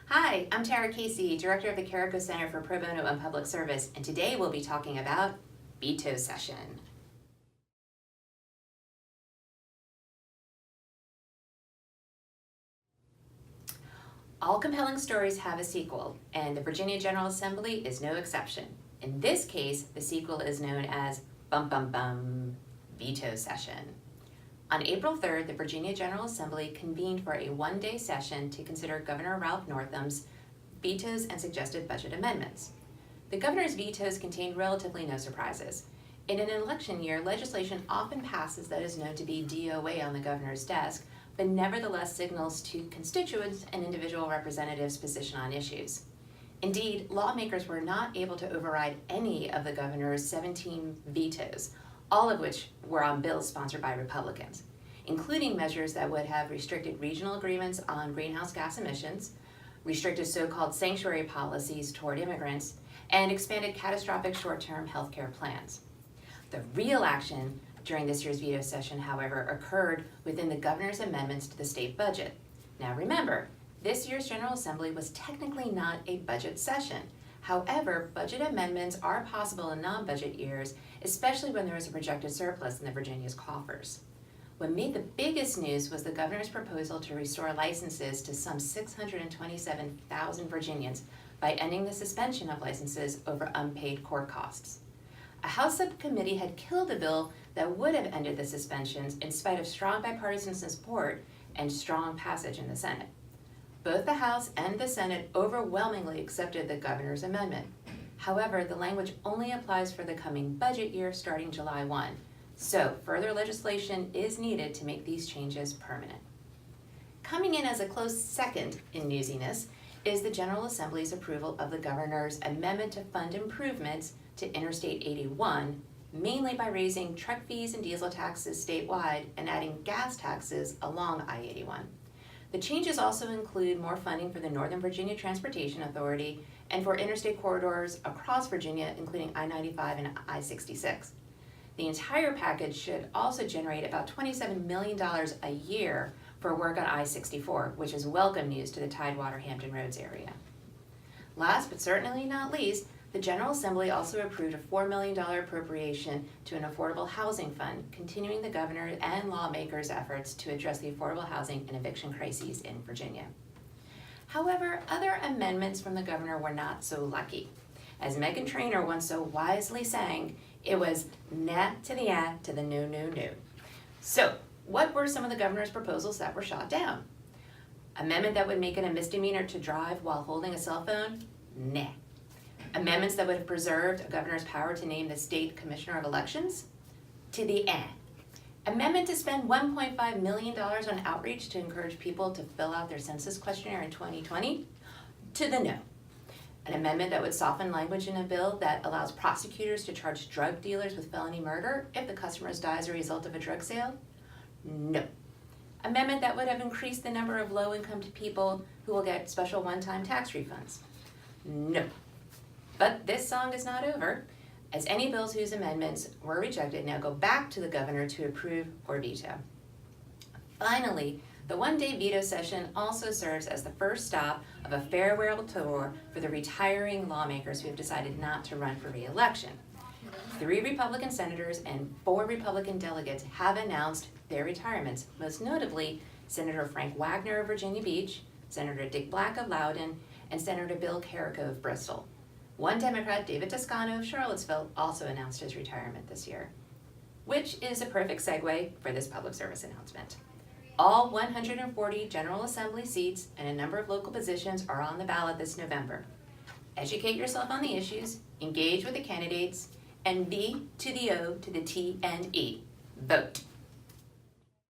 Hi, I'm Tara Casey, Director of the Carrico Center for Pro Bono Public Service, and today we'll be talking about Veto session. All compelling stories have a sequel, and the Virginia General Assembly is no exception. In this case, the sequel is known as Veto session. On April 3rd, the Virginia General Assembly convened for a one-day session to consider Governor Ralph Northam's vetoes and suggested budget amendments. The governor's vetoes contained relatively no surprises. In an election year, legislation often passes that is known to be DOA on the governor's desk, but nevertheless signals to constituents and individual representatives' position on issues. Indeed, lawmakers were not able to override any of the governor's 17 vetoes, all of which were on bills sponsored by Republicans, including measures that would have restricted regional agreements on greenhouse gas emissions, restricted so-called sanctuary policies toward immigrants, and expanded catastrophic short-term health care plans. The real action during this year's veto session, however, occurred within the governor's amendments to the state budget. Now remember, this year's General Assembly was technically not a budget session. However, budget amendments are possible in non-budget years, especially when there is a projected surplus in the Virginia's coffers. What made the biggest news was the governor's proposal to restore licenses to some 627,000 Virginians by ending the suspension of licenses over unpaid court costs. A House subcommittee had killed a bill that would have ended the suspensions in spite of strong bipartisan support and strong passage in the Senate. Both the House and the Senate overwhelmingly accepted the governor's amendment. However, the language only applies for the coming budget year starting July 1, so further legislation is needed to make these changes permanent. Coming in as a close second in newsiness is the General Assembly's approval of the governor's amendment to fund improvements to Interstate 81, mainly by raising truck fees and diesel taxes statewide and adding gas taxes along I-81. The changes also include more funding for the Northern Virginia Transportation Authority and for interstate corridors across Virginia, including I-95 and I-66. The entire package should also generate about $27 million a year for work on I-64, which is welcome news to the Tidewater-Hampton Roads area. Last but certainly not least, the General Assembly also approved a $4 million appropriation to an affordable housing fund, continuing the governor and lawmakers' efforts to address the affordable housing and eviction crises in Virginia. However, other amendments from the governor were not so lucky. As Meghan Trainor once so wisely sang, it was nah to the ah to the no, no, no. So, what were some of the governor's proposals that were shot down? Amendment that would make it a misdemeanor to drive while holding a cell phone? Nah. Amendments that would have preserved a governor's power to name the state commissioner of elections? To the eh. Amendment to spend $1.5 million on outreach to encourage people to fill out their census questionnaire in 2020? To the no. An amendment that would soften language in a bill that allows prosecutors to charge drug dealers with felony murder if the customer dies as a result of a drug sale? No. Amendment that would have increased the number of low-income people who will get special one-time tax refunds? No. But this song is not over, as any bills whose amendments were rejected now go back to the governor to approve or veto. Finally, the one-day veto session also serves as the first stop of a farewell tour for the retiring lawmakers who have decided not to run for re-election. 3 Republican senators and 4 Republican delegates have announced their retirements, most notably Senator Frank Wagner of Virginia Beach, Senator Dick Black of Loudoun, and Senator Bill Carrico of Bristol. One Democrat, David Toscano of Charlottesville, also announced his retirement this year, which is a perfect segue for this public service announcement. All 140 General Assembly seats and a number of local positions are on the ballot this November. Educate yourself on the issues, engage with the candidates, and V to the O to the T and E. Vote.